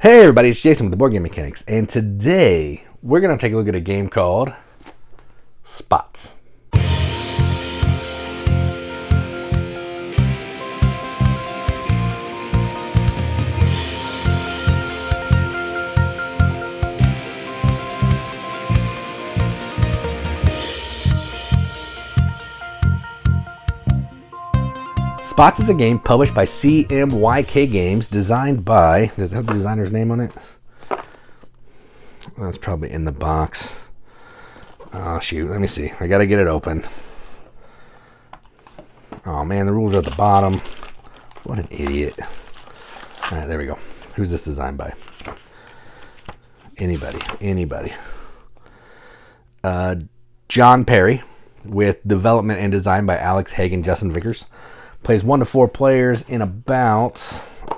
Hey everybody, it's Jason with the Board Game Mechanics, and today we're going to take a look at a game called Spots. Spots is a game published by CMYK Games, designed by... Does it have the designer's name on it? That's probably in the box. Oh, shoot. Let me see. I got to get it open. Oh, man. The rules are at the bottom. What an idiot. All right, there we go. Who's this designed by? Anybody. John Perry, with development and design by Alex Haig and Justin Vickers. Plays 1 to 4 players in about,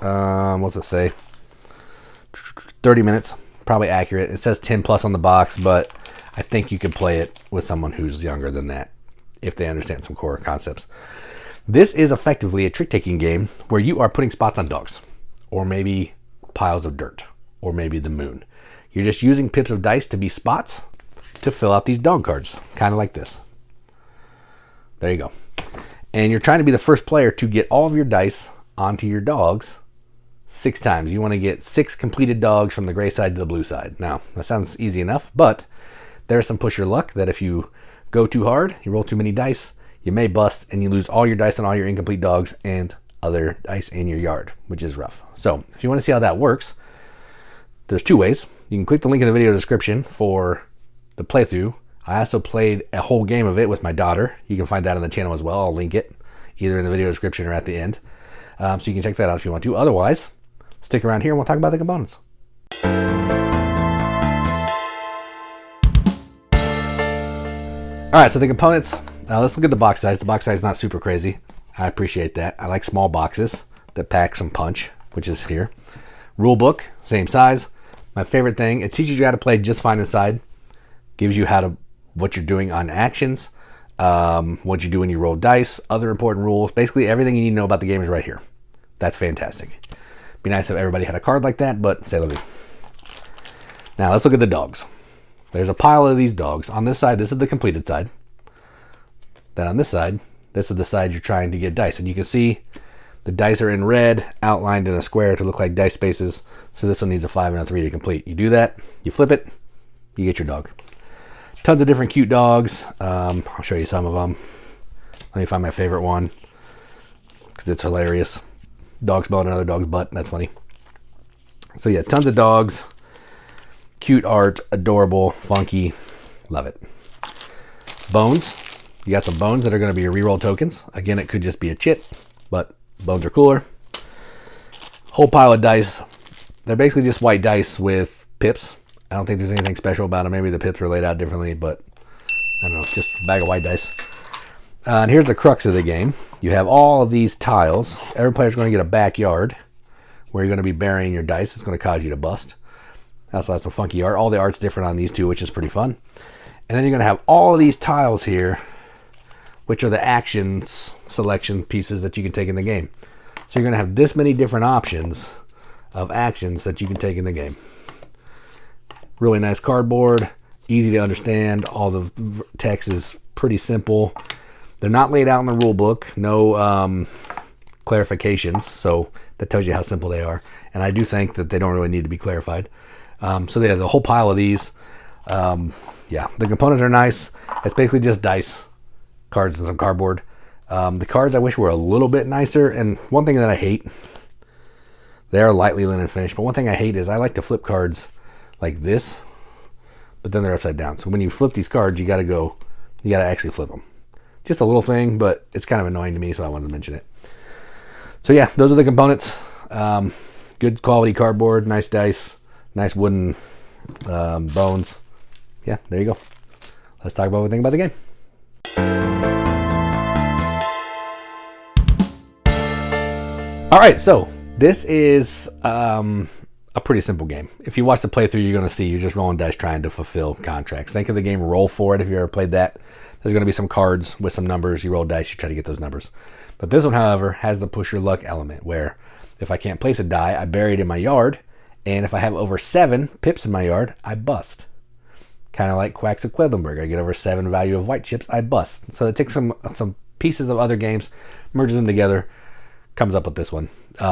what's it say? 30 minutes. Probably accurate. It says 10 plus on the box, but I think you could play it with someone who's younger than that if they understand some core concepts. This is effectively a trick-taking game where you are putting spots on dogs, or maybe piles of dirt, or maybe the moon. You're just using pips of dice to be spots to fill out these dog cards, kind of like this. There you go. And you're trying to be the first player to get all of your dice onto your dogs 6 times. You want to get 6 completed dogs from the gray side to the blue side. Now, that sounds easy enough, but there's some push your luck that if you go too hard, you roll too many dice, you may bust and you lose all your dice on all your incomplete dogs and other dice in your yard, which is rough. So, if you want to see how that works, there's 2 ways. You can click the link in the video description for the playthrough. I also played a whole game of it with my daughter. You can find that on the channel as well. I'll link it either in the video description or at the end. So you can check that out if you want to. Otherwise, stick around here and we'll talk about the components. All right, so the components. Let's look at the box size. The box size is not super crazy. I appreciate that. I like small boxes that pack some punch, which is here. Rule book, same size. My favorite thing, it teaches you how to play just fine inside. Gives you what you're doing on actions, what you do when you roll dice, other important rules. Basically, everything you need to know about the game is right here. That's fantastic. Be nice if everybody had a card like that, but c'est la vie. Now, let's look at the dogs. There's a pile of these dogs. On this side, this is the completed side. Then on this side, this is the side you're trying to get dice. And you can see the dice are in red, outlined in a square to look like dice spaces. So this one needs a 5 and a 3 to complete. You do that, you flip it, you get your dog. Tons of different cute dogs. I'll show you some of them. Let me find my favorite one because it's hilarious. Dog smelling another dog's butt. That's funny. So yeah, tons of dogs. Cute art, adorable, funky. Love it. Bones. You got some bones that are going to be your reroll tokens. Again, it could just be a chit, but bones are cooler. Whole pile of dice. They're basically just white dice with pips. I don't think there's anything special about them. Maybe the pips are laid out differently, but I don't know. Just a bag of white dice. And here's the crux of the game. You have all of these tiles. Every player's going to get a backyard where you're going to be burying your dice. It's going to cause you to bust. That's why it's a funky art. All the art's different on these 2, which is pretty fun. And then you're going to have all of these tiles here, which are the actions selection pieces that you can take in the game. So you're going to have this many different options of actions that you can take in the game. Really nice cardboard, easy to understand. All the text is pretty simple. They're not laid out in the rule book. No clarifications, so that tells you how simple they are. And I do think that they don't really need to be clarified. So they have a whole pile of these. Yeah, the components are nice. It's basically just dice, cards, and some cardboard. The cards I wish were a little bit nicer. And one thing that I hate, they are lightly linen finished, but one thing I hate is I like to flip cards like this, but then they're upside down. So when you flip these cards, you got to actually flip them. Just a little thing, but it's kind of annoying to me, so I wanted to mention it. So yeah, those are the components. Good quality cardboard, nice dice, nice wooden bones. Yeah, there you go. Let's talk about what we think about the game. All right, so this is a pretty simple game. If you watch the playthrough, you're going to see you're just rolling dice trying to fulfill contracts. Think of the game Roll For It if you ever played that. There's going to be some cards with some numbers. You roll dice, you try to get those numbers. But this one, however, has the push your luck element where if I can't place a die, I bury it in my yard And if I have over 7 pips in my yard, I bust. Kind of like Quacks of Quedlinburg. I get over 7 value of white chips, I bust. So it takes some pieces of other games, merges them together, comes up with this one.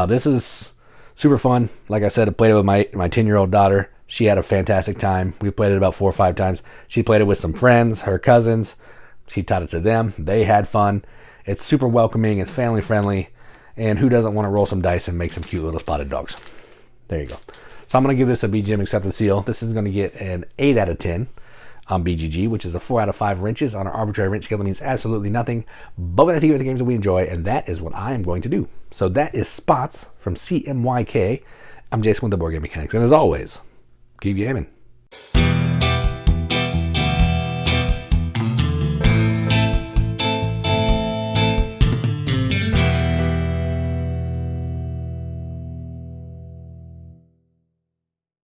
This is super fun. Like I said, I played it with my 10-year-old daughter. She had a fantastic time. We played it about 4 or 5 times. She played it with some friends, her cousins. She taught it to them. They had fun. It's super welcoming. It's family friendly. And who doesn't want to roll some dice and make some cute little spotted dogs? There you go. So I'm going to give this a BGM accepted seal. This is going to get an 8 out of 10 on BGG, which is a 4 out of 5 wrenches on an arbitrary wrench scale. That means absolutely nothing. But we have to give it the games that we enjoy, and that is what I am going to do. So that is Spots from CMYK. I'm Jason with the Board Game Mechanics. And as always, keep gaming.